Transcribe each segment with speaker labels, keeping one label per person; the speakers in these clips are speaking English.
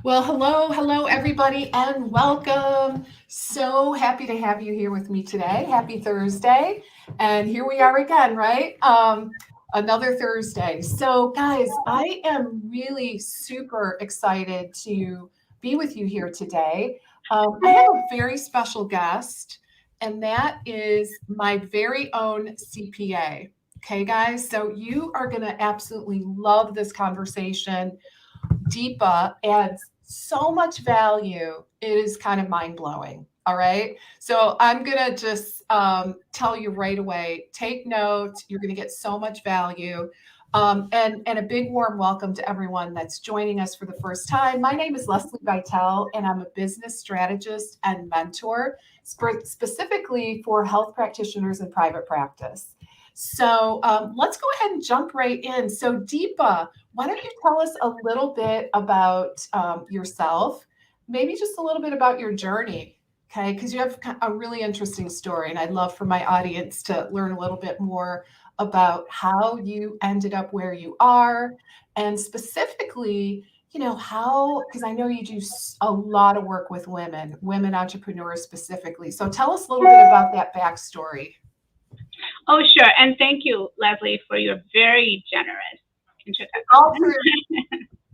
Speaker 1: Well, hello, everybody, and welcome. So happy to have you here with me today. Happy Thursday. And here we are again, right? Another Thursday. So, guys, I am really super excited to be with you here today. I have a very special guest, and that is my very own CPA. Okay, guys, so you are going to absolutely love this conversation. Deepa adds so much value. It is kind of mind blowing. All right. So I'm going to just tell you right away take notes. You're going to get so much value. And a big warm welcome to everyone that's joining us for the first time. My name is Leslie Vitale, and I'm a business strategist and mentor, specifically for health practitioners in private practice. So let's go ahead and jump right in. So, Deepa, why don't you tell us a little bit about yourself, maybe just a little bit about your journey, okay? Because you have a really interesting story, and I'd love for my audience to learn a little bit more about how you ended up where you are, and specifically, how, because I know you do a lot of work with women entrepreneurs specifically. So tell us a little bit about that backstory.
Speaker 2: Oh, sure. And thank you, Leslie, for your very generous
Speaker 1: All through.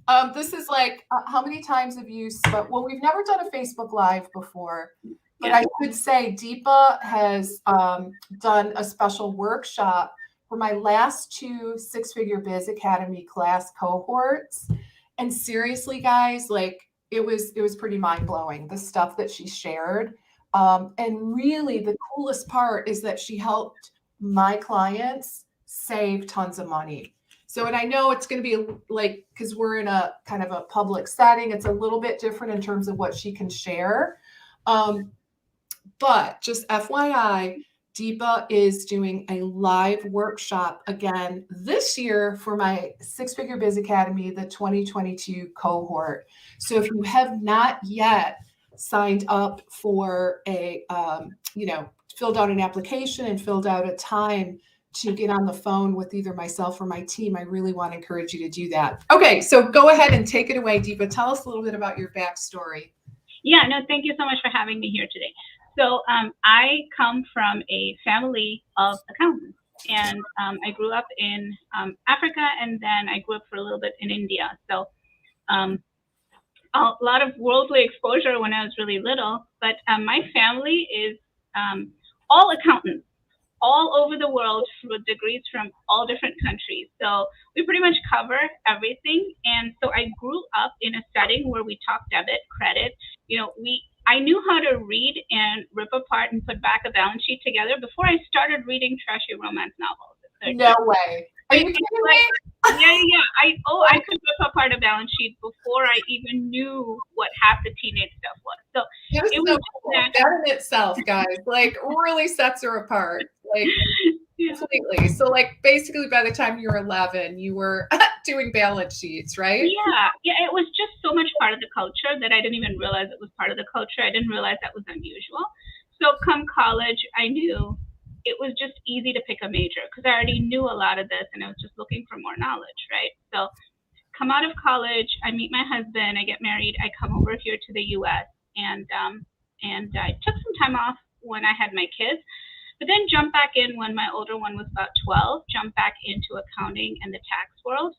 Speaker 2: introduction.
Speaker 1: This is like, how many times have you well, we've never done a Facebook Live before, but
Speaker 2: Yeah.
Speaker 1: I should say Deepa has done a special workshop for my last two Six Figure Biz Academy class cohorts. And seriously, guys, like it was pretty mind blowing, the stuff that she shared. And really, the coolest part is that she helped my clients save tons of money. So, and I know it's going to be like, because we're in a kind of a public setting, it's a little bit different in terms of what she can share. Um, but just FYI, Deepa is doing a live workshop again this year for my Six Figure Biz Academy, the 2022 cohort. So if you have not yet signed up for filled out an application and filled out a time to get on the phone with either myself or my team, I really want to encourage you to do that. Okay, so go ahead and take it away, Deepa. Tell us a little bit about your backstory.
Speaker 2: Yeah, no, thank you so much for having me here today. So, I come from a family of accountants, and I grew up in Africa, and then I grew up for a little bit in India. So, um, a lot of worldly exposure when I was really little, but my family is um, all accountants all over the world with degrees from all different countries. So we pretty much cover everything. And so I grew up in a setting where we talk debit, credit. I knew how to read and rip apart and put back a balance sheet together before I started reading trashy romance novels at
Speaker 1: No
Speaker 2: 13.
Speaker 1: way. Are you kidding
Speaker 2: Like,
Speaker 1: me?
Speaker 2: yeah, yeah, yeah. I could rip apart a balance sheet before I even knew what half the teenage stuff was. So
Speaker 1: That is
Speaker 2: it was
Speaker 1: so
Speaker 2: just
Speaker 1: cool.
Speaker 2: natural.
Speaker 1: That in itself, guys, like really sets her apart. Like
Speaker 2: Yeah.
Speaker 1: completely. So like basically by the time you were 11, you were doing balance sheets, right?
Speaker 2: Yeah, yeah, it was just so much part of the culture that I didn't even realize it was part of the culture. I didn't realize that was unusual. So come college, I knew it was just easy to pick a major because I already knew a lot of this and I was just looking for more knowledge, right? So come out of college, I meet my husband, I get married, I come over here to the U.S. and I took some time off when I had my kids, but then jumped back in when my older one was about 12, jumped back into accounting and the tax world.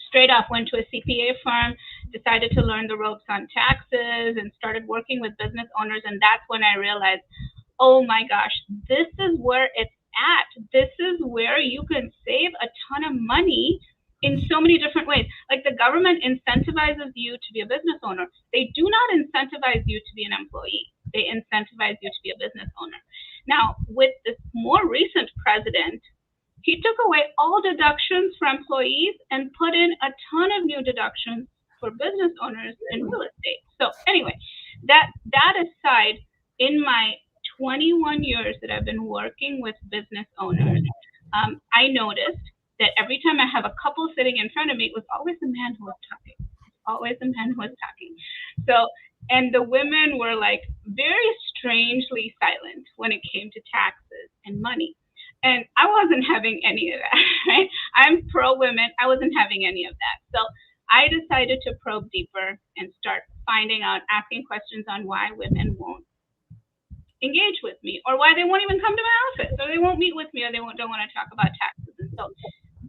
Speaker 2: Straight up went to a CPA firm, decided to learn the ropes on taxes, and started working with business owners. And that's when I realized, oh my gosh, this is where it's at. This is where you can save a ton of money in so many different ways. Like the government incentivizes you to be a business owner. They do not incentivize you to be an employee. They incentivize you to be a business owner. Now, with this more recent president, he took away all deductions for employees and put in a ton of new deductions for business owners in real estate. So anyway, that aside, in my 21 years that I've been working with business owners, I noticed that every time I have a couple sitting in front of me, it was always the man who was talking. Always the man who was talking. So, and the women were like very strangely silent when it came to taxes and money. And I wasn't having any of that, right? I'm pro women. I wasn't having any of that. So I decided to probe deeper and start finding out, asking questions on why women won't engage with me, or why they won't even come to my office, or they won't meet with me, or don't want to talk about taxes. And so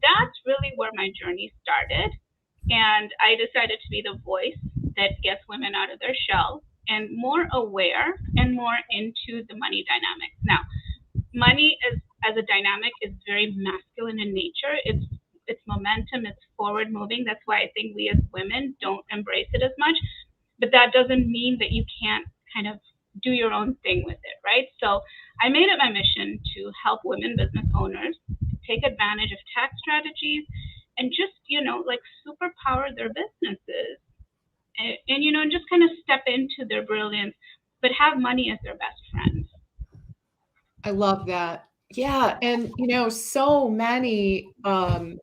Speaker 2: that's really where my journey started. And I decided to be the voice that gets women out of their shell and more aware and more into the money dynamics. Now, money as a dynamic is very masculine in nature. It's momentum, it's forward moving. That's why I think we as women don't embrace it as much. But that doesn't mean that you can't kind of do your own thing with it, right? So I made it my mission to help women business owners take advantage of tax strategies and just, like superpower their businesses and just kind of step into their brilliance, but have money as their best friend.
Speaker 1: I love that. Yeah, and so many women,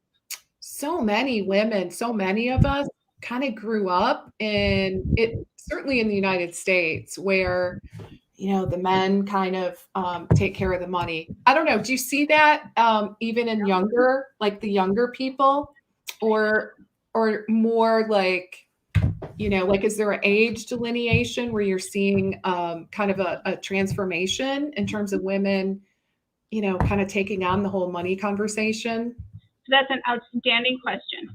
Speaker 1: so many of us kind of grew up in it, certainly in the United States, where the men kind of take care of the money. I don't know. Do you see that even in like the younger people, or more like, like, is there an age delineation where you're seeing kind of a transformation in terms of women, kind of taking on the whole money conversation?
Speaker 2: So that's an outstanding question,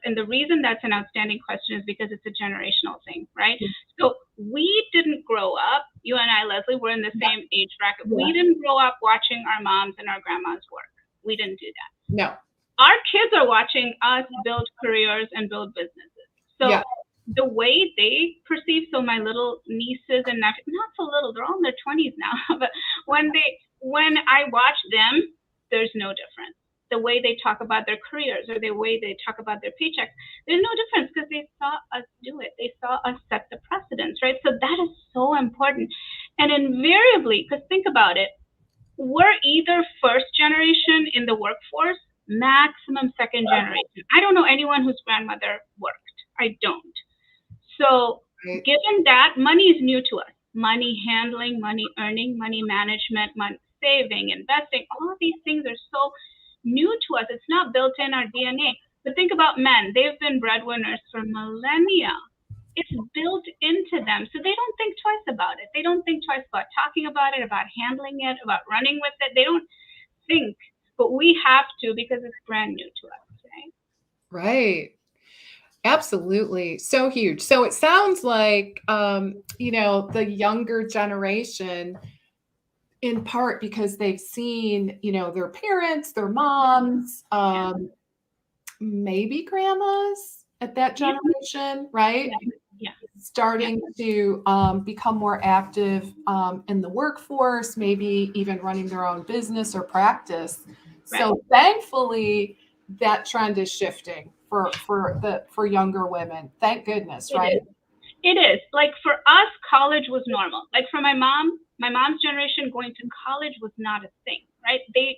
Speaker 2: and the reason that's an outstanding question is because it's a generational thing, right? So we didn't grow up, you and I, Leslie, we're in the same age bracket. Yeah. We didn't grow up watching our moms and our grandmas work. We didn't do that.
Speaker 1: No.
Speaker 2: Our kids are watching us build careers and build businesses. So the way they perceive, so my little nieces and nephews, not so little, they're all in their 20s now, but when I watch them, there's no difference. The way they talk about their careers or the way they talk about their paychecks, there's no difference because they saw us do it. They saw us set the precedence, right? So that is so important. And invariably, because think about it, we're either first generation in the workforce, maximum second generation. I don't know anyone whose grandmother worked. I don't. So given that, money is new to us. Money handling, money earning, money management, money saving, investing, all of these things are so new to us. It's not built in our DNA. But think about men. They've been breadwinners for millennia. It's built into them. So they don't think twice about it. They don't think twice about talking about it, about handling it, about running with it. They don't think, but we have to because it's brand new to us, right?
Speaker 1: Right. Absolutely. So huge. So it sounds like, the younger generation, in part because they've seen, their parents, their moms, maybe grandmas at that generation, right?
Speaker 2: Yeah.
Speaker 1: Starting to become more active in the workforce, maybe even running their own business or practice. Right. So thankfully, that trend is shifting for younger women. Thank goodness, right?
Speaker 2: It is. Like for us, college was normal. Like for my mom's generation, going to college was not a thing, right? They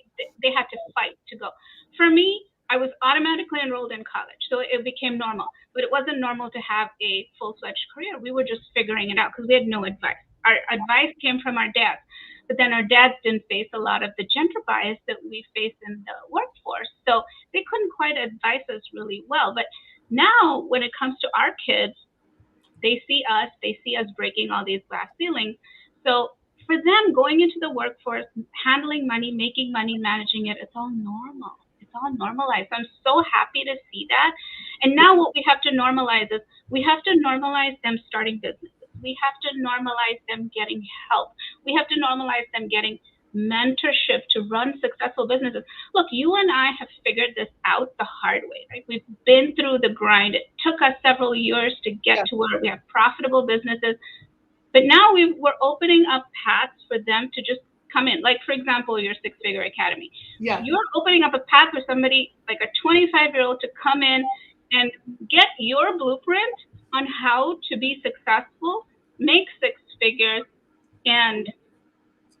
Speaker 2: had to fight to go. For me, I was automatically enrolled in college, so it became normal. But it wasn't normal to have a full-fledged career. We were just figuring it out because we had no advice. Our advice came from our dads, but then our dads didn't face a lot of the gender bias that we face in the workforce, so they couldn't quite advise us really well. But now, when it comes to our kids, they see us breaking all these glass ceilings. So for them, going into the workforce, handling money, making money, managing it, it's all normal. It's all normalized. I'm so happy to see that. And now what we have to normalize is we have to normalize them starting businesses. We have to normalize them getting help. We have to normalize them getting mentorship to run successful businesses. Look, you and I have figured this out the hard way, right? We've been through the grind. It took us several years to get to where we have profitable businesses. But now we're opening up paths for them to just come in. Like, for example, your Six-Figure Academy.
Speaker 1: Yeah.
Speaker 2: You're opening up a path for somebody like a 25-year-old to come in and get your blueprint on how to be successful, make six figures, and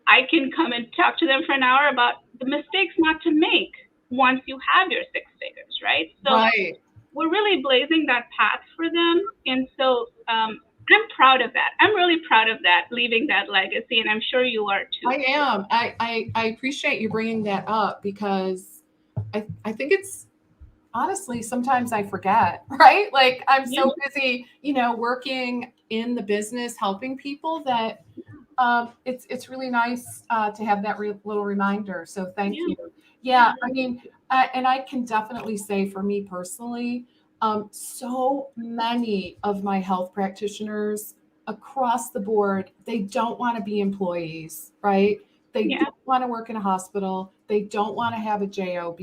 Speaker 2: I can come and talk to them for an hour about the mistakes not to make once you have your six figures, right? So we're really blazing that path for them. And so I'm proud of that. I'm really proud of that, leaving that legacy. And I'm sure you are too.
Speaker 1: I am. I appreciate you bringing that up because I think it's honestly, sometimes I forget, right? Like I'm
Speaker 2: Yeah,
Speaker 1: so busy, working in the business, helping people that it's really nice to have that little reminder. So thank
Speaker 2: yeah,
Speaker 1: you.
Speaker 2: yeah,
Speaker 1: Yeah, I mean, and I can definitely say for me personally, so many of my health practitioners across the board, they don't want to be employees, right? They
Speaker 2: yeah,
Speaker 1: don't want to work in a hospital. They don't want to have a job.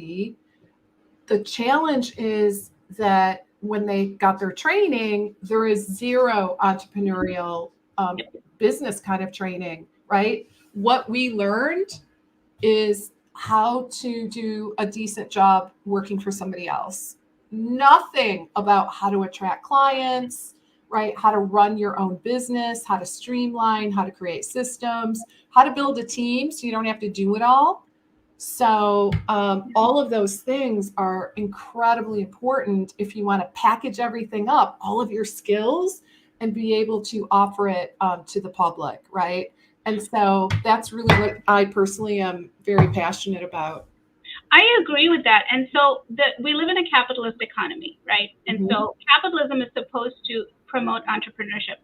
Speaker 1: The challenge is that when they got their training, there is zero entrepreneurial business kind of training, right? What we learned is how to do a decent job working for somebody else. Nothing about how to attract clients, right? How to run your own business, how to streamline, how to create systems, how to build a team so you don't have to do it all. So, all of those things are incredibly important if you want to package everything up, all of your skills, and be able to offer it to the public, right? And so that's really what I personally am very passionate about.
Speaker 2: I agree with that. And so we live in a capitalist economy, right? And
Speaker 1: Mhm.
Speaker 2: so capitalism is supposed to promote entrepreneurship.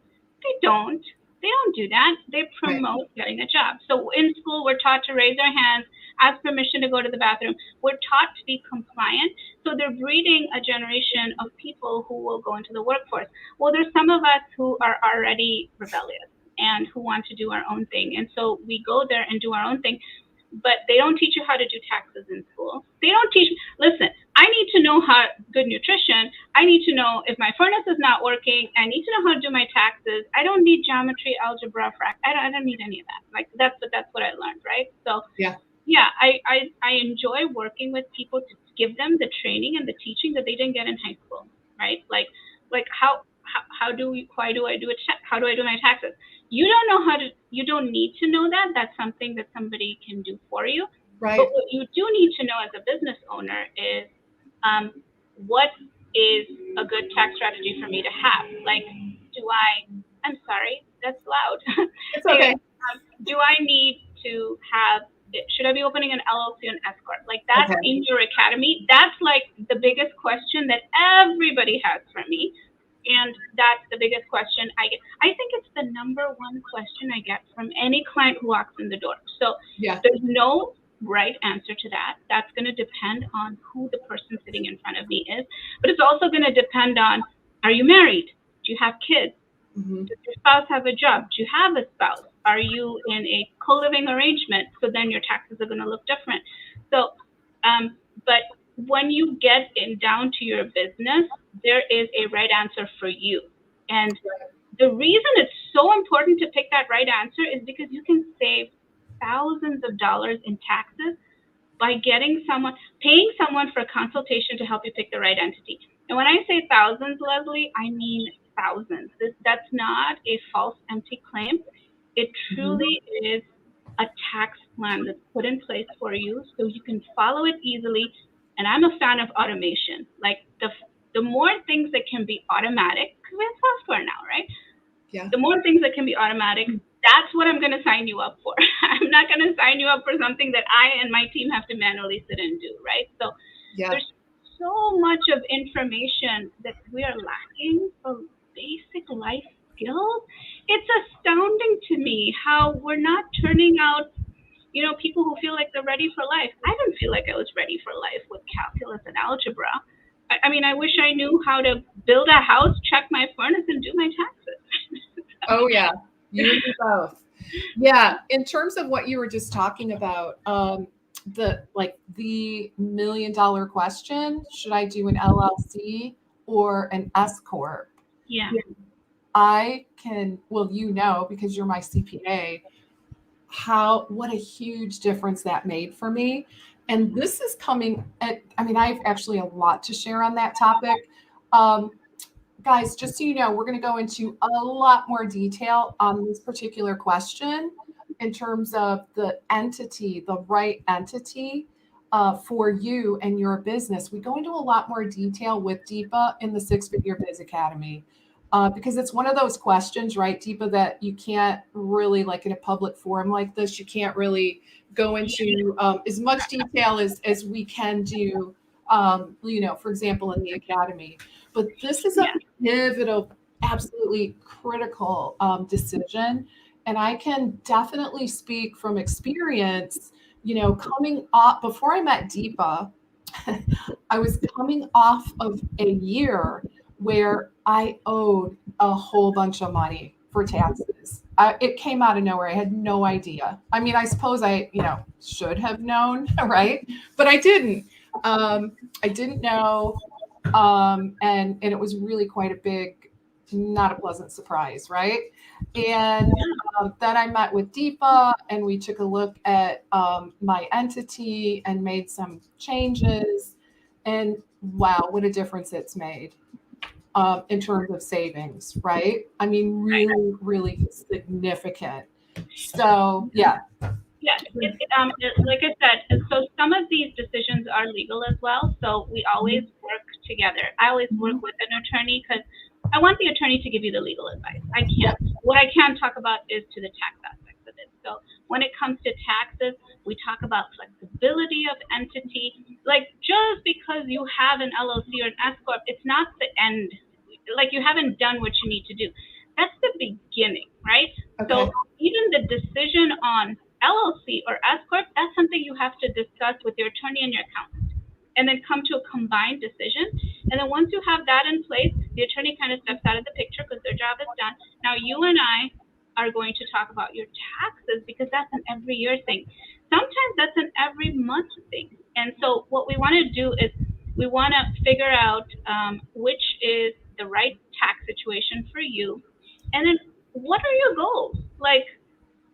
Speaker 2: They don't. They don't do that. They
Speaker 1: Right.
Speaker 2: promote getting a job. So in school, we're taught to raise our hands, ask permission to go to the bathroom. We're taught to be compliant. So they're breeding a generation of people who will go into the workforce. Well, there's some of us who are already rebellious and who want to do our own thing. And so we go there and do our own thing, but they don't teach you how to do taxes in school. They don't teach. Listen, I need to know how good nutrition. I need to know if my furnace is not working. I need to know how to do my taxes. I don't need geometry, algebra, I don't need any of that. Like that's what I learned, right? So
Speaker 1: Yeah.
Speaker 2: yeah, I enjoy working with people to give them the training and the teaching that they didn't get in high school, right? Like how do we why do I do it? How do I do my taxes? You don't know how to. You don't need to know that. That's something that somebody can do for you. But
Speaker 1: Right.
Speaker 2: what you do need to know as a business owner is um, what is a good tax strategy for me to have. Like, do I? I'm sorry, that's loud.
Speaker 1: It's
Speaker 2: Anyway,
Speaker 1: okay.
Speaker 2: do I need to have? Should I be opening an LLC and S corp? Like that's
Speaker 1: Okay.
Speaker 2: in your academy. That's like the biggest question that everybody has for me, and that's the biggest question I get. I think it's the number one question I get from any client who walks in the door. So
Speaker 1: Yeah.
Speaker 2: there's no right answer to that. That's going to depend on who the person sitting in front of me is, but it's also going to depend on, are you married? Do you have kids?
Speaker 1: Hmm.
Speaker 2: Does your spouse have a job? Do you have a spouse? Are you in a co-living arrangement? So then your taxes are going to look different. So, but when you get in down to your business, there is a right answer for you. And the reason it's so important to pick that right answer is because you can save thousands of dollars in taxes by paying someone for a consultation to help you pick the right entity. And when I say thousands, Leslie, I mean thousands. That's not a false, empty claim. It
Speaker 1: Hmm.
Speaker 2: truly is a tax plan that's put in place for you so you can follow it easily. And I'm a fan of automation. Like the more things that can be automatic, because we have software now, right?
Speaker 1: Yeah.
Speaker 2: The more things that can be automatic, that's what I'm going to sign you up for. I'm not going to sign you up for something that I and my team have to manually sit and do, right? So
Speaker 1: Yeah.
Speaker 2: there's so much of information that we are lacking for basic life skills. It's astounding to me how we're not turning out, people who feel like they're ready for life. I didn't feel like I was ready for life with calculus and algebra. I mean, I wish I knew how to build a house, check my furnace, and do my taxes.
Speaker 1: Oh yeah. You and me both. Yeah. In terms of what you were just talking about, the $1 million question, should I do an LLC or an S corp?
Speaker 2: Yeah.
Speaker 1: I can, well, because you're my CPA, what a huge difference that made for me. And this is coming at, I mean, I have actually a lot to share on that topic. Um, Guys, just so you know, we're going to go into a lot more detail on this particular question in terms of the entity, the right entity for you and your business. We go into a lot more detail with Deepa in the Six Figure Biz Academy because it's one of those questions, right, Deepa, that you can't really, like in a public forum like this, you can't really go into as much detail as we can do for example, in the academy. But this is a
Speaker 2: Yeah.
Speaker 1: pivotal, absolutely critical decision. And I can definitely speak from experience, coming off, before I met Deepa, I was coming off of a year where I owed a whole bunch of money for taxes. It came out of nowhere. I had no idea. I mean, I suppose I, should have known, right? But I didn't. I didn't know, and it was really quite a big, not a pleasant surprise, right? And then I met with Deepa, and we took a look at my entity and made some changes. And wow, what a difference it's made in terms of savings, right? I mean, really, really significant. So, yeah.
Speaker 2: Yeah, like I said, so some of these decisions are legal as well. So we always work together. I always work with an attorney because I want the attorney to give you the legal advice. What I can talk about is to the tax aspects of it. So when it comes to taxes, we talk about flexibility of entity. Like just because you have an LLC or an S corp, it's not the end. Like you haven't done what you need to do. That's the beginning, right?
Speaker 1: Okay.
Speaker 2: So even the decision on LLC or S corp, that's something you have to discuss with your attorney and your accountant, and then come to a combined decision. And then once you have that in place, the attorney kind of steps out of the picture because their job is done. Now you and I are going to talk about your taxes because that's an every year thing. Sometimes that's an every month thing. And so what we want to do is we want to figure out which is the right tax situation for you. And then what are your goals? Like,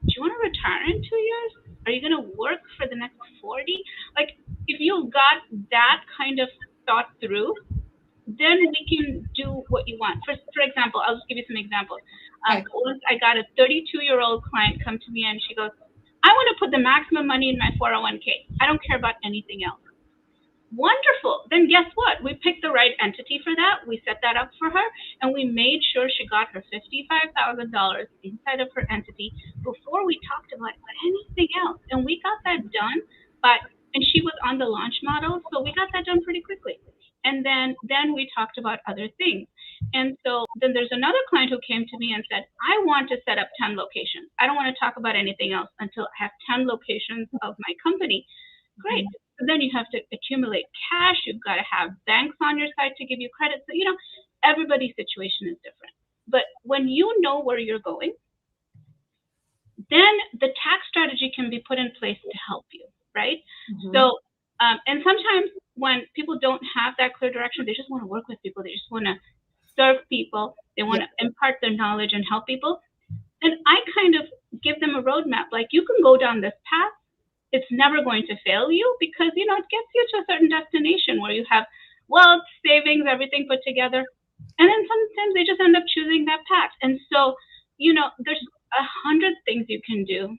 Speaker 2: do you want to retire in 2 years? Are you going to work for the next 40? Like, if you got that kind of thought through, then we can do what you want. For example, I'll just give you some examples. Once I got a 32-year-old client come to me and she goes, I want to put the maximum money in my 401k. I don't care about anything else. Wonderful. Then guess what? We picked the right entity for that. We set that up for her, and we made sure she got her $55,000 inside of her entity before we talked about anything else. And we got that done, and she was on the launch model, so we got that done pretty quickly. And then we talked about other things. And so then there's another client who came to me and said, I want to set up 10 locations. I don't want to talk about anything else until I have 10 locations of my company. Great. So then you have to accumulate cash. You've got to have banks on your side to give you credit. So, everybody's situation is different. But when you know where you're going, then the tax strategy can be put in place to help you, right? Mm-hmm. So, and sometimes when people don't have that clear direction, they just want to work with people. They just want to serve people. They want to impart their knowledge and help people. And I kind of give them a roadmap. Like, you can go down this path. It's never going to fail you because, it gets you to a certain destination where you have wealth, savings, everything put together. And then sometimes they just end up choosing that path. And so, there's 100 things you can do,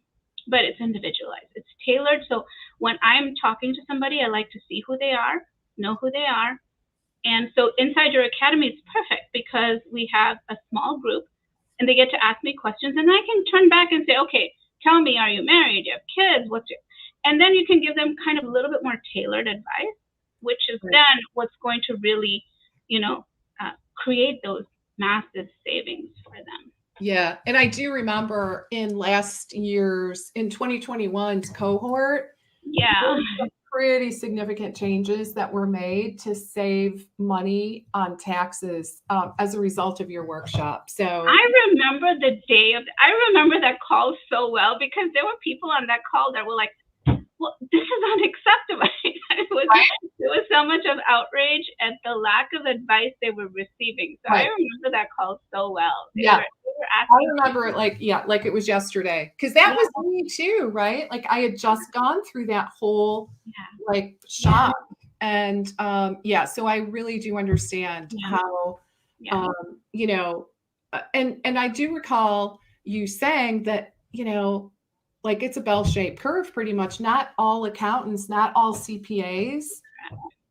Speaker 2: but it's individualized. It's tailored. So when I'm talking to somebody, I like to see who they are, know who they are. And so inside your academy, it's perfect because we have a small group and they get to ask me questions and I can turn back and say, okay, tell me, are you married? Do you have kids? And then you can give them kind of a little bit more tailored advice, which is then what's going to really, create those massive savings for them.
Speaker 1: Yeah. And I do remember in last year's, in 2021's cohort, pretty significant changes that were made to save money on taxes as a result of your workshop. So
Speaker 2: I remember I remember that call so well because there were people on that call that were like, well, this is unacceptable. There was so much of outrage at the lack of advice they were receiving. So I remember that call so well. They were
Speaker 1: I remember it like it was yesterday. Because that was me too, right? Like I had just gone through that whole shock. And so I really do understand how and I do recall you saying that, like it's a bell-shaped curve pretty much. Not all accountants, not all CPAs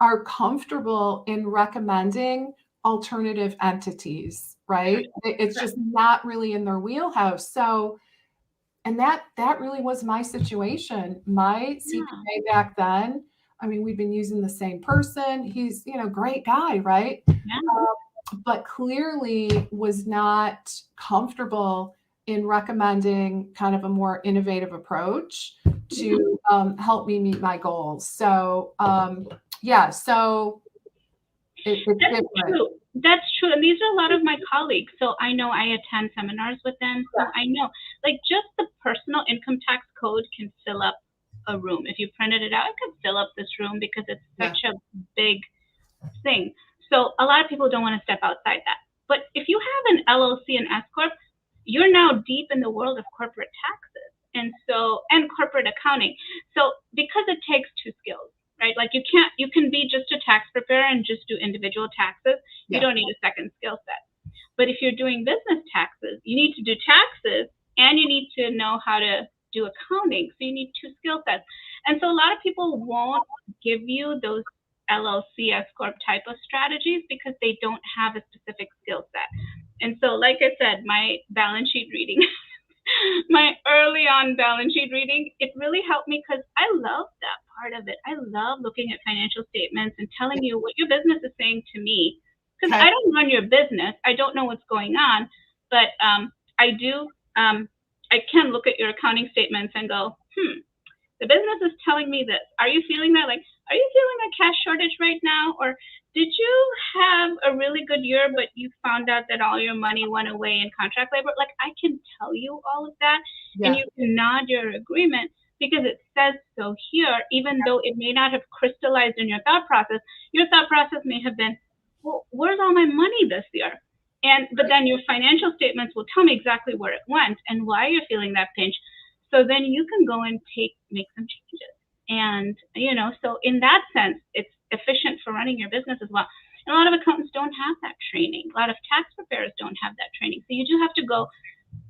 Speaker 1: are comfortable in recommending alternative entities, right? It's just not really in their wheelhouse. So, and that really was my situation. My CPA back then I mean, we've been using the same person. He's, great guy, right?
Speaker 2: Yeah.
Speaker 1: But clearly was not comfortable in recommending kind of a more innovative approach to help me meet my goals. So, yeah, so it's
Speaker 2: That's
Speaker 1: different.
Speaker 2: true. That's true. And these are a lot of my colleagues. So I know I attend seminars with them. So I know, like, just the personal income tax code can fill up a room. If you printed it out, it could fill up this room because it's such a big thing. So a lot of people don't want to step outside that. But if you have an LLC and S corp, you're now deep in the world of corporate taxes and corporate accounting. So because it takes two skills, right? Like you can be just a tax preparer and just do individual taxes. You don't need a second skill set. But if you're doing business taxes, you need to do taxes and you need to know how to do accounting. So you need two skill sets. And so a lot of people won't give you those LLC S corp type of strategies because they don't have a specific skill set. And so, like I said, my balance sheet reading, my early on balance sheet reading, it really helped me because I love that part of it. I love looking at financial statements and telling you what your business is saying to me. Because I don't run your business. I don't know what's going on. But I do, I can look at your accounting statements and go, the business is telling me this. Are you feeling that? Like, are you feeling a cash shortage right now? Or did you have a really good year, but you found out that all your money went away in contract labor? Like, I can tell you all of that, and you can nod your agreement because it says so here, even though it may not have crystallized in your thought process. Your thought process may have been, well, where's all my money this year? But then your financial statements will tell me exactly where it went and why you're feeling that pinch. So then you can go and make some changes. And, so in that sense, it's efficient for running your business as well. And a lot of accountants don't have that training. A lot of tax preparers don't have that training. So you do have to go.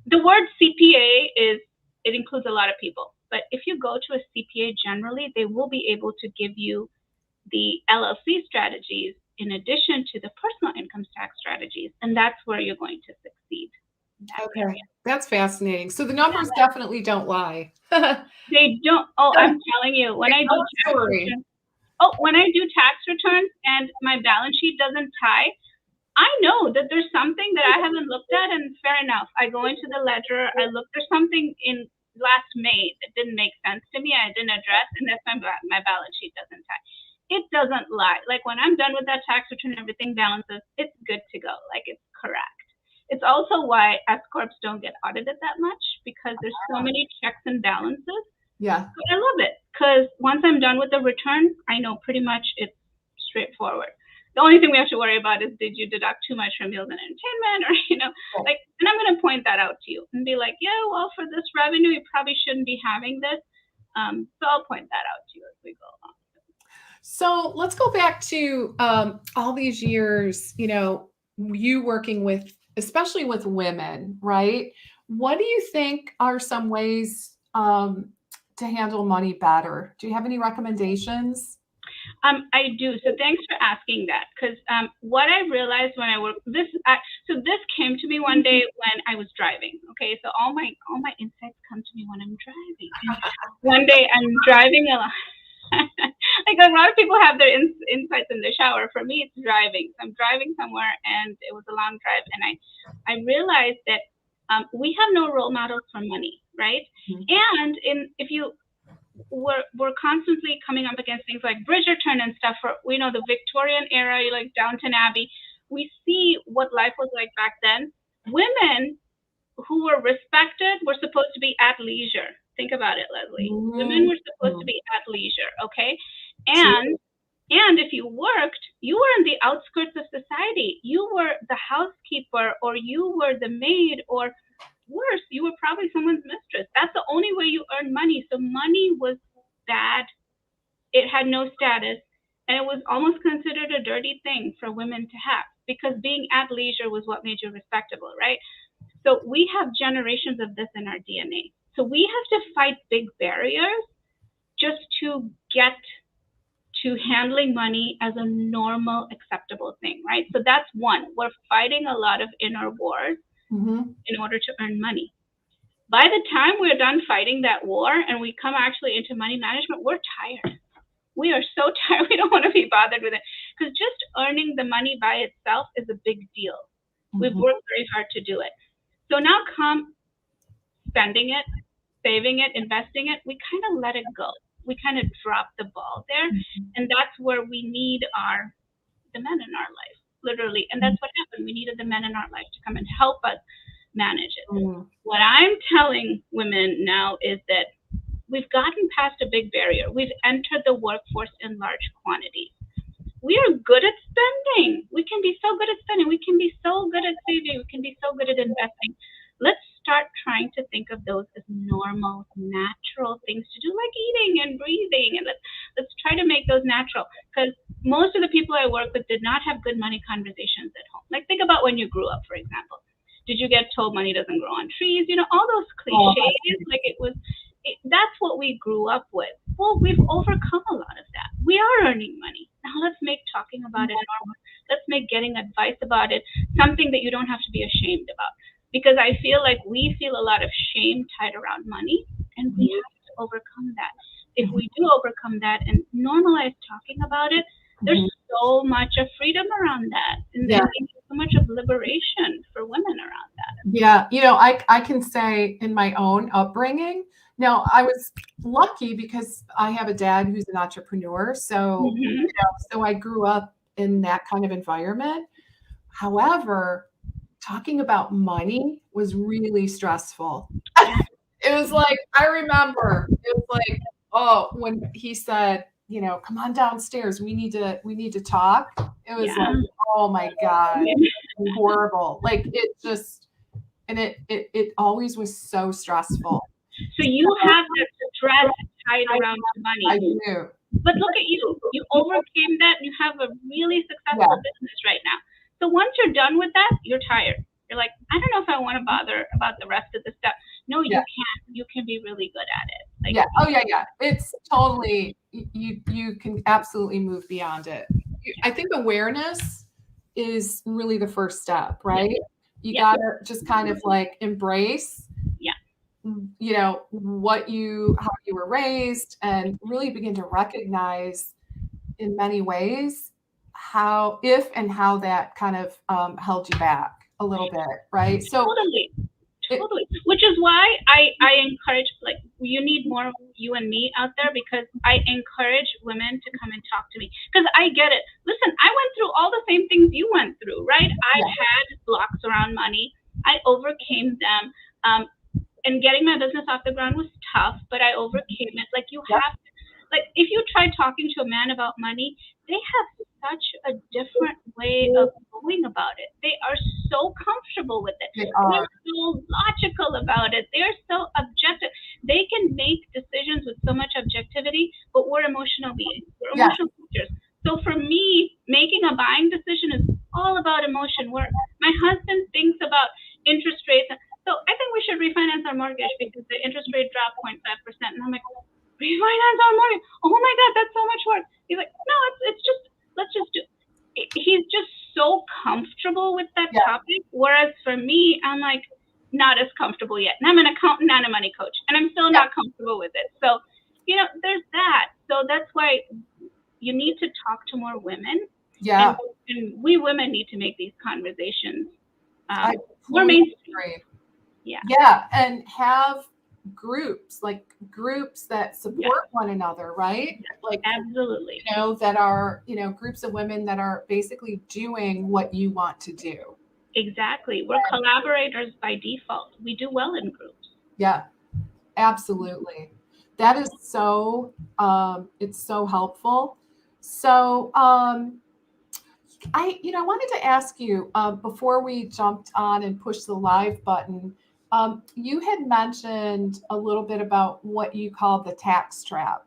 Speaker 2: The word CPA it includes a lot of people. But if you go to a CPA generally, they will be able to give you the LLC strategies in addition to the personal income tax strategies. And that's where you're going to succeed.
Speaker 1: Okay, that's fascinating. So the numbers definitely don't lie.
Speaker 2: They don't. Oh, I'm telling you, when I do tax returns and my balance sheet doesn't tie, I know that there's something that I haven't looked at, and fair enough. I go into the ledger, I look, there's something in last May that didn't make sense to me, I didn't address, and that's my balance sheet doesn't tie. It doesn't lie. Like when I'm done with that tax return, everything balances, it's good to go. Like it's correct. It's also why S corps don't get audited that much because there's so many checks and balances.
Speaker 1: Yeah.
Speaker 2: But I love it because once I'm done with the return, I know pretty much it's straightforward. The only thing we have to worry about is did you deduct too much from meals and entertainment or, and I'm going to point that out to you and be like, yeah, well, for this revenue, you probably shouldn't be having this. So I'll point that out to you as we go along.
Speaker 1: So let's go back to all these years, you working with, especially with women, right? What do you think are some ways to handle money better? Do you have any recommendations?
Speaker 2: I do. So thanks for asking that. Because what I realized when I worked this came to me one day when I was driving. Okay, so all my insights come to me when I'm driving. One day I'm driving along. Like a lot of people have their insights in the shower. For me, it's driving. So I'm driving somewhere, and it was a long drive, and I realized that we have no role models for money, right? And if you we're constantly coming up against things like Bridgerton and stuff. For the Victorian era, like Downton Abbey, we see what life was like back then. Women who were respected were supposed to be at leisure. Think about it, Leslie. Women were supposed to be at leisure, okay? And if you worked, you were in the outskirts of society. You were the housekeeper, or you were the maid, or worse, you were probably someone's mistress. That's the only way you earned money. So money was bad. It had no status, and it was almost considered a dirty thing for women to have because being at leisure was what made you respectable, right? So we have generations of this in our DNA. So we have to fight big barriers just to get to handling money as a normal, acceptable thing, right? So that's one. We're fighting a lot of inner wars in order to earn money. By the time we're done fighting that war and we come actually into money management, we're tired. We are so tired. We don't want to be bothered with it because just earning the money by itself is a big deal. We've worked very hard to do it. So now come spending it, saving it, investing it, we kind of let it go. We kind of drop the ball there. And that's where we need the men in our life, literally. And that's what happened. We needed the men in our life to come and help us manage it. What I'm telling women now is that we've gotten past a big barrier. We've entered the workforce in large quantities. We are good at spending. We can be so good at spending. We can be so good at saving. We can be so good at investing. Let's start trying to think of those as normal, natural things to do, like eating and breathing. And let's try to make those natural. Because most of the people I work with did not have good money conversations at home. Like think about when you grew up, for example. Did you get told money doesn't grow on trees? You know, all those cliches. That's what we grew up with. Well, we've overcome a lot of that. We are earning money. Now let's make talking about it normal. Let's make getting advice about it something that you don't have to be ashamed about. Because I feel like we feel a lot of shame tied around money, and we have to overcome that. If we do overcome that and normalize talking about it, there's so much of freedom around that, and there's so much of liberation for women around that.
Speaker 1: Yeah, you know, I can say in my own upbringing, now I was lucky because I have a dad who's an entrepreneur, so you know, so I grew up in that kind of environment. However, talking about money was really stressful. It was like, I remember, it was like, oh, when he said, you know, come on downstairs, we need to talk. It was like, oh my God, horrible. Like it just, and it always was so stressful.
Speaker 2: So you have that stress tied around money.
Speaker 1: I do.
Speaker 2: But look at you. You overcame that. You have a really successful business right now. So once you're done with that, you're tired. You're like, I don't know if I want to bother about the rest of the stuff. No, you can't. You can be really good at it. Like,
Speaker 1: Oh yeah. It's totally, you can absolutely move beyond it. I think awareness is really the first step, right? You gotta just kind of like embrace, you know, how you were raised, and really begin to recognize in many ways how that kind of held you back a little bit, right? So
Speaker 2: totally. Which is why I encourage, like, you need more you and me out there, because I encourage women to come and talk to me, because I get it. Listen, I went through all the same things you went through, right? I had blocks around money. I overcame them. And getting my business off the ground was tough, but I overcame it. Like you have to, like if you try talking to a man about money, they have such a different way of going about it. They are so comfortable with it. They're so logical about it. They're so objective. They can make decisions with so much objectivity, but we're emotional beings. We're emotional creatures. So for me, making a buying decision is all about emotion. Where my husband thinks about interest rates. So I think we should refinance our mortgage because the interest rate dropped 0.5%. And I'm like, refinance our mortgage? Oh my God, that's so much work. He's like, no, it's just, let's just do it. He's just so comfortable with that topic. Whereas for me, I'm like, not as comfortable yet. And I'm an accountant and a money coach, and I'm still not comfortable with it. So, you know, there's that. So that's why you need to talk to more women.
Speaker 1: Yeah.
Speaker 2: And we women need to make these conversations
Speaker 1: more mainstream. Yeah, and have groups that support one another, right? Like
Speaker 2: absolutely,
Speaker 1: you know, that are, you know, groups of women that are basically doing what you want to do.
Speaker 2: Exactly. We're collaborators by default. We do well in groups.
Speaker 1: Yeah, absolutely. That is so it's so helpful. So I wanted to ask you before we jumped on and pushed the live button. You had mentioned a little bit about what you call the tax trap.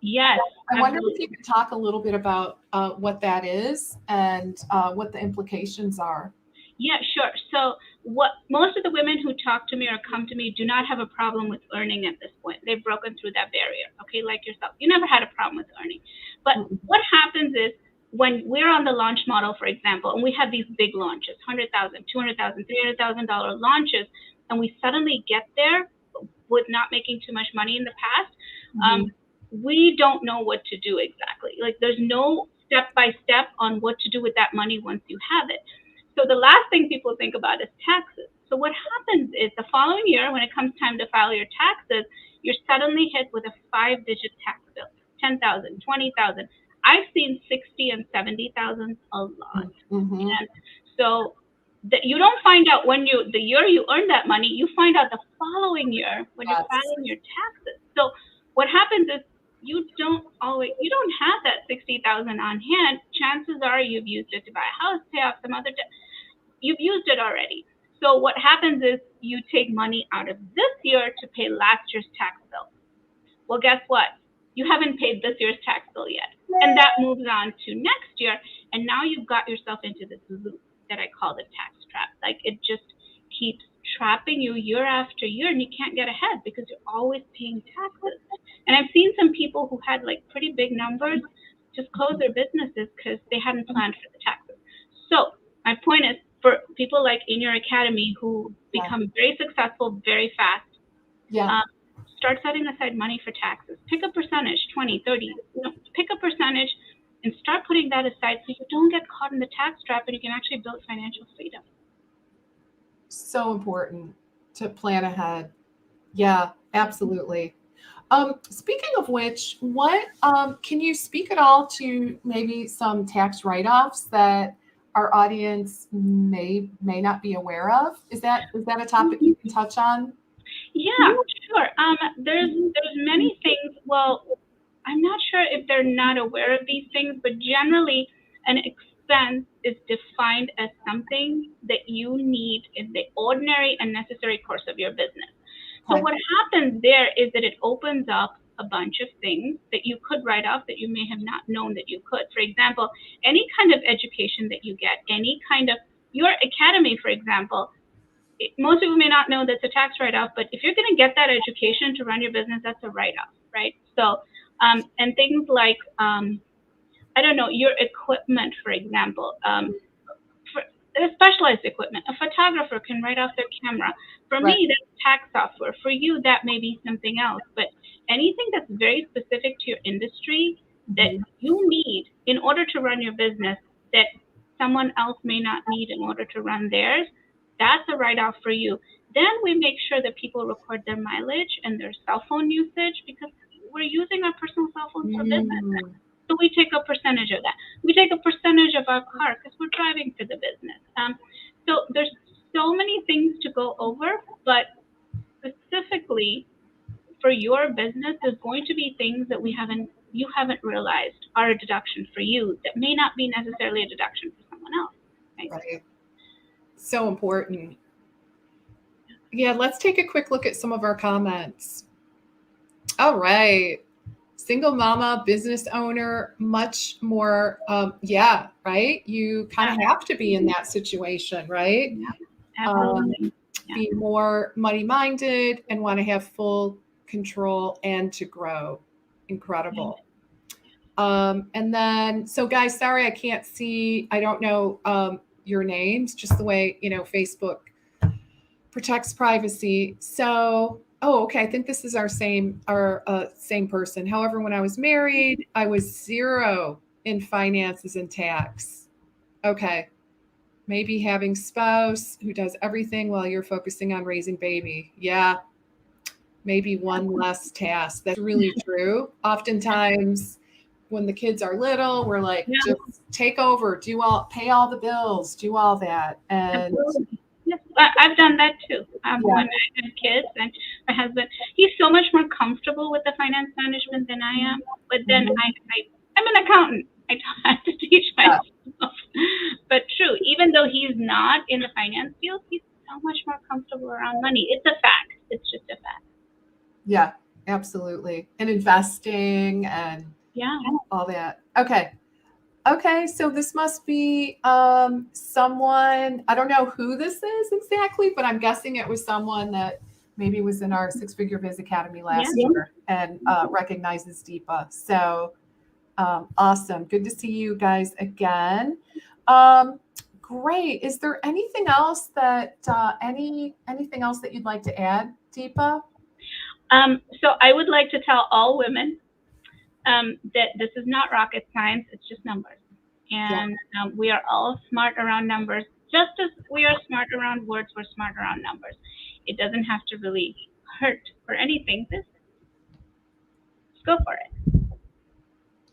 Speaker 2: Yes.
Speaker 1: I wonder if you could talk a little bit about what that is and what the implications are.
Speaker 2: Yeah, sure. So what most of the women who talk to me or come to me do not have a problem with earning at this point. They've broken through that barrier. Okay, like yourself. You never had a problem with earning. But what happens is, when we're on the launch model, for example, and we have these big launches, $100,000, $200,000, $300,000 launches, and we suddenly get there with not making too much money in the past, we don't know what to do exactly. Like there's no step by step on what to do with that money once you have it. So the last thing people think about is taxes. So what happens is the following year, when it comes time to file your taxes, you're suddenly hit with a 5-digit tax bill, 10,000, 20,000. I've seen 60 and 70,000 a lot.
Speaker 1: Mm-hmm.
Speaker 2: And so that you don't find out when the year you earn that money, you find out the following year when you're filing your taxes. So what happens is you don't have that 60,000 on hand. Chances are you've used it to buy a house, pay off some other debt. You've used it already. So what happens is you take money out of this year to pay last year's tax bill. Well, guess what? You haven't paid this year's tax bill yet. And that moves on to next year. And now you've got yourself into this loop that I call the tax trap. Like it just keeps trapping you year after year, and you can't get ahead because you're always paying taxes. And I've seen some people who had like pretty big numbers just close their businesses because they hadn't planned for the taxes. So my point is, for people like in your academy who become very successful very fast, start setting aside money for taxes. Pick a percentage, 20, 30, pick a percentage and start putting that aside so you don't get caught in the tax trap and you can actually build financial freedom.
Speaker 1: So important to plan ahead. Yeah, absolutely. Speaking of which, what can you speak at all to maybe some tax write-offs that our audience may not be aware of? Is that a topic you can touch on?
Speaker 2: Yeah, sure. There's many things. Well, I'm not sure if they're not aware of these things, but generally an expense is defined as something that you need in the ordinary and necessary course of your business. So what happens there is that it opens up a bunch of things that you could write off that you may have not known that you could. For example, any kind of education that you get, any kind of your academy, for example, most people may not know that's a tax write-off, but if you're going to get that education to run your business, that's a write-off, right? So, and things like, I don't know, your equipment, for example, for specialized equipment, a photographer can write off their camera. For me, that's tax software. For you, that may be something else. But anything that's very specific to your industry that you need in order to run your business that someone else may not need in order to run theirs, that's a write-off for you. Then we make sure that people record their mileage and their cell phone usage because we're using our personal cell phones for business. So we take a percentage of that. We take a percentage of our car because we're driving for the business. So there's so many things to go over, but specifically for your business, there's going to be things that you haven't realized are a deduction for you that may not be necessarily a deduction for someone else.
Speaker 1: Right. So important. Yeah, let's take a quick look at some of our comments. All right. Single mama, business owner, much more. Yeah, right. You kind of have to be in that situation, right?
Speaker 2: Yeah, absolutely.
Speaker 1: Be more money minded and want to have full control and to grow. Incredible. And then, so guys, sorry, I can't see, I don't know your names, just the way, Facebook protects privacy. So, okay. I think this is our same person. However, when I was married, I was 0 in finances and tax. Okay. Maybe having spouse who does everything while you're focusing on raising baby. Yeah. Maybe one less task. That's really true. Oftentimes when the kids are little, we're like, just take over, pay all the bills, do all that. And
Speaker 2: yes, I've done that too. When I had kids, and my husband, he's so much more comfortable with the finance management than I am. But then I'm an accountant. I have to teach myself. But true, even though he's not in the finance field, he's so much more comfortable around money. It's a fact. It's just a fact.
Speaker 1: Yeah, absolutely. And investing and all that. Okay, so this must be someone, I don't know who this is exactly, but I'm guessing it was someone that maybe was in our Six Figure Biz Academy last year and recognizes Deepa. So awesome. Good to see you guys again. Great. Is there anything else that anything else that you'd like to add, Deepa?
Speaker 2: So I would like to tell all women that this is not rocket science, it's just numbers. And we are all smart around numbers. Just as we are smart around words, we're smart around numbers. It doesn't have to really hurt or anything. Just go for it.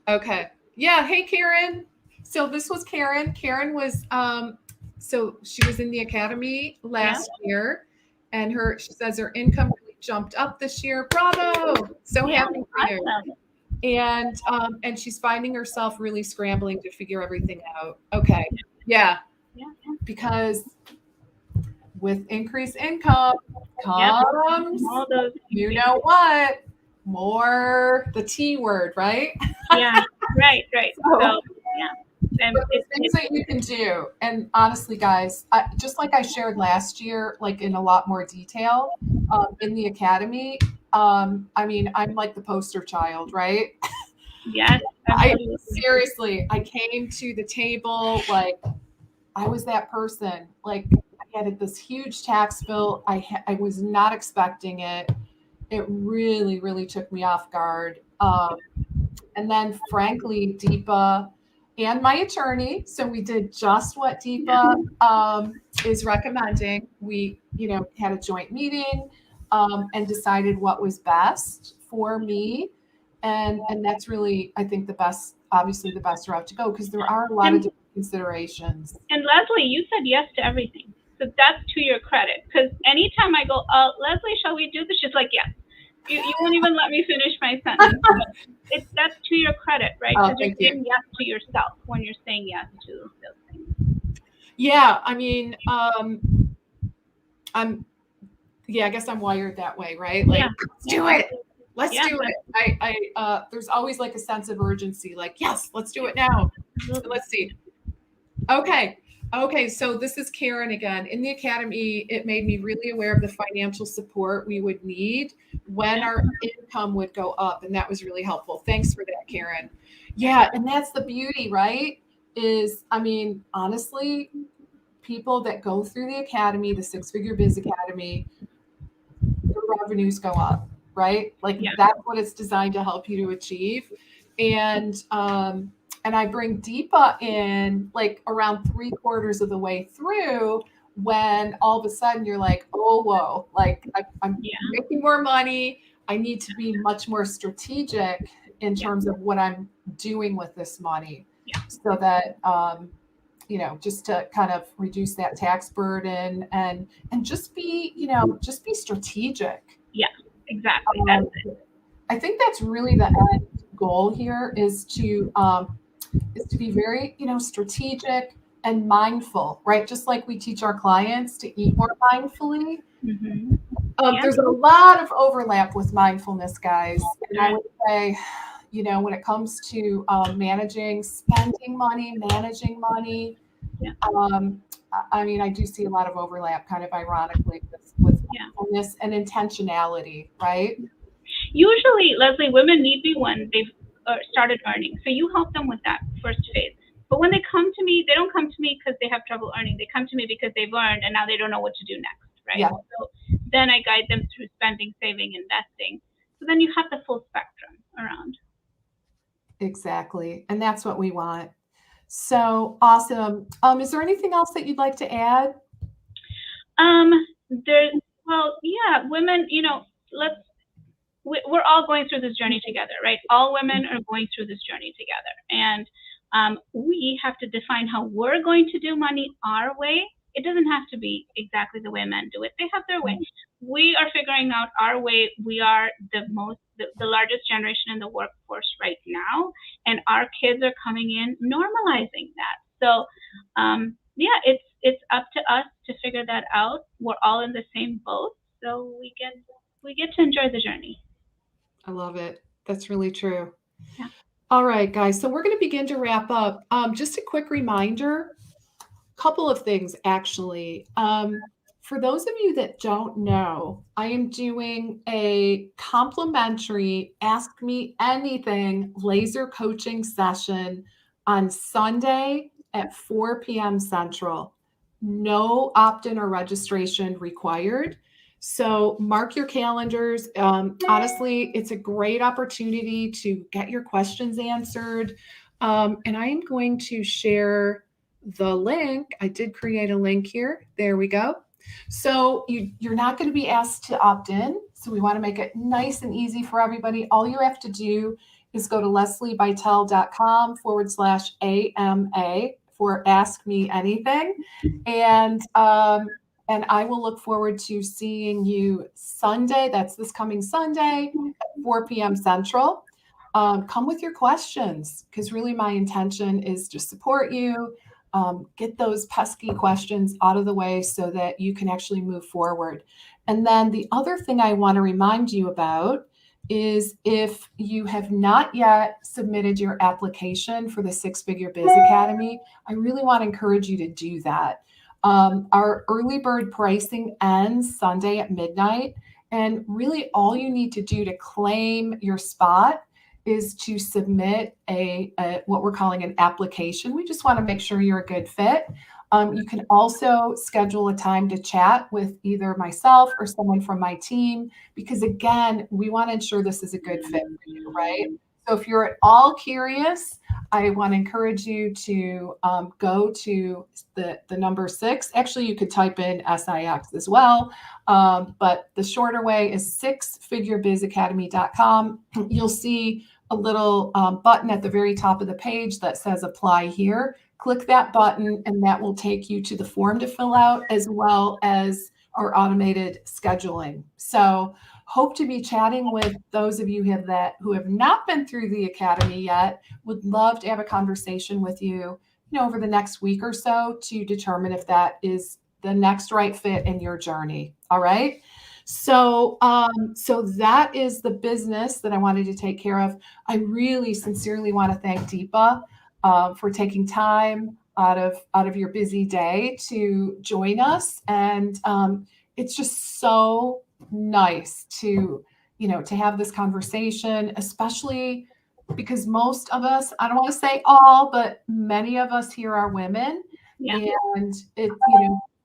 Speaker 1: Okay. Yeah. Hey, Karen. So this was Karen. Karen was, so she was in the academy last year, and she says her income really jumped up this year. Bravo. So happy for you. And she's finding herself really scrambling to figure everything out. Okay. Yeah. Because with increased income comes, you know what? More the T word, right?
Speaker 2: Yeah, right. So yeah.
Speaker 1: There's things that you can do. And honestly, guys, just like I shared last year, like in a lot more detail in the academy, I mean, I'm like the poster child, right?
Speaker 2: Yes.
Speaker 1: Seriously, I came to the table like I was that person. Like I had this huge tax bill. I was not expecting it. It really, really took me off guard. And then, frankly, Deepa and my attorney, so we did just what Deepa is recommending. We, had a joint meeting and decided what was best for me. And that's really, I think, obviously the best route to go, because there are a lot of different considerations.
Speaker 2: And Leslie, you said yes to everything. So that's to your credit. Because anytime I go, Leslie, shall we do this? She's like, yes. You won't even let me finish my sentence. That's to your credit, right? Because you're saying yes to yourself when you're saying yes to those things.
Speaker 1: Yeah, I mean, I guess I'm wired that way, right? Like, let's do it. Let's do it. There's always like a sense of urgency, like, yes, let's do it now. So let's see. Okay, so this is Karen again. In the academy, it made me really aware of the financial support we would need when our income would go up, and that was really helpful. Thanks for that, Karen. Yeah, and that's the beauty, right? I mean, honestly, people that go through the academy, the Six Figure Biz Academy, their revenues go up, right? Like that's what it's designed to help you to achieve. And I bring Deepa in like around 3/4 of the way through, when all of a sudden you're like, oh, whoa, like I'm making more money. I need to be much more strategic in terms of what I'm doing with this money, so that, just to kind of reduce that tax burden and just be strategic.
Speaker 2: Yeah, exactly.
Speaker 1: I think that's really the end goal here, is to be very, strategic and mindful, right? Just like we teach our clients to eat more mindfully.
Speaker 2: Mm-hmm.
Speaker 1: There's a lot of overlap with mindfulness, guys. And I would say, when it comes to spending money, managing money, I mean, I do see a lot of overlap, kind of ironically, with mindfulness and intentionality, right?
Speaker 2: Usually, Leslie, women need me when they've started earning. So you help them with that first phase. But when they come to me, they don't come to me because they have trouble earning. They come to me because they've earned and now they don't know what to do next, right?
Speaker 1: Yeah.
Speaker 2: So then I guide them through spending, saving, investing. So then you have the full spectrum around.
Speaker 1: Exactly. And that's what we want. So awesome. Is there anything else that you'd like to add?
Speaker 2: Women, we're all going through this journey together, right? All women are going through this journey together. And we have to define how we're going to do money our way. It doesn't have to be exactly the way men do it. They have their way. We are figuring out our way. We are the largest generation in the workforce right now. And our kids are coming in normalizing that. So, it's up to us to figure that out. We're all in the same boat. So we get to enjoy the journey.
Speaker 1: I love it. That's really true.
Speaker 2: Yeah.
Speaker 1: All right, guys. So we're going to begin to wrap up. Just a quick reminder, couple of things, actually. For those of you that don't know, I am doing a complimentary Ask Me Anything laser coaching session on Sunday at 4 p.m. Central. No opt-in or registration required. So mark your calendars. Honestly, it's a great opportunity to get your questions answered. And I am going to share the link. I did create a link here. There we go. So you're not going to be asked to opt in. So we want to make it nice and easy for everybody. All you have to do is go to lesliebytel.com/AMA for Ask Me Anything. And and I will look forward to seeing you Sunday. That's this coming Sunday at 4 p.m. Central. Come with your questions, because really my intention is to support you, get those pesky questions out of the way so that you can actually move forward. And then the other thing I want to remind you about is if you have not yet submitted your application for the Six Figure Biz Academy, I really want to encourage you to do that. Our early bird pricing ends Sunday at midnight. And really all you need to do to claim your spot is to submit a what we're calling an application. We just want to make sure you're a good fit. You can also schedule a time to chat with either myself or someone from my team, because again, we want to ensure this is a good fit for you, right? So if you're at all curious, I want to encourage you to go to the number 6. Actually, you could type in SIX as well. But the shorter way is sixfigurebizacademy.com. You'll see a little button at the very top of the page that says apply here. Click that button and that will take you to the form to fill out, as well as our automated scheduling. So hope to be chatting with those of you who have not been through the academy yet. Would love to have a conversation with you, over the next week or so to determine if that is the next right fit in your journey. All right. So, so that is the business that I wanted to take care of. I really sincerely want to thank Deepa for taking time out of your busy day to join us. And it's just so nice to have this conversation, especially because most of us, I don't want to say all, but many of us here are women.
Speaker 2: Yeah.
Speaker 1: And it,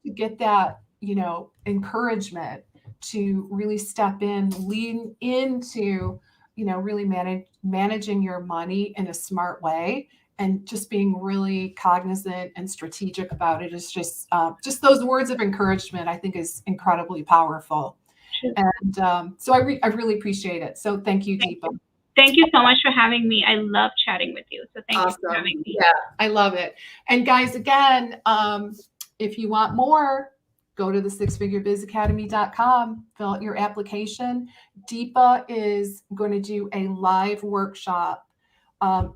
Speaker 1: to get that, encouragement to really step in, lean into, really managing your money in a smart way, and just being really cognizant and strategic about it is just those words of encouragement, I think, is incredibly powerful.
Speaker 2: Sure.
Speaker 1: And so I really appreciate it. So thank you, Deepa.
Speaker 2: Thank you so much for having me. I love chatting with you. So thank you for having me.
Speaker 1: Yeah, I love it. And guys, again, if you want more, go to the sixfigurebizacademy.com, fill out your application. Deepa is going to do a live workshop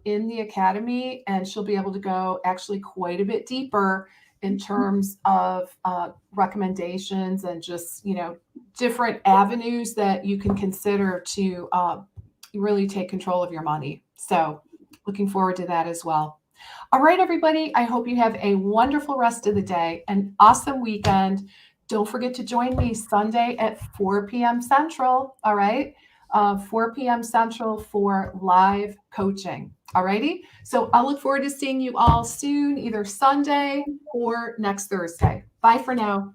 Speaker 1: in the academy, and she'll be able to go actually quite a bit deeper in terms of recommendations and just, different avenues that you can consider to really take control of your money. So looking forward to that as well. All right, everybody, I hope you have a wonderful rest of the day, an awesome weekend. Don't forget to join me Sunday at 4 p.m. Central, all right? 4 p.m. Central for live coaching, all righty? So I'll look forward to seeing you all soon, either Sunday or next Thursday. Bye for now.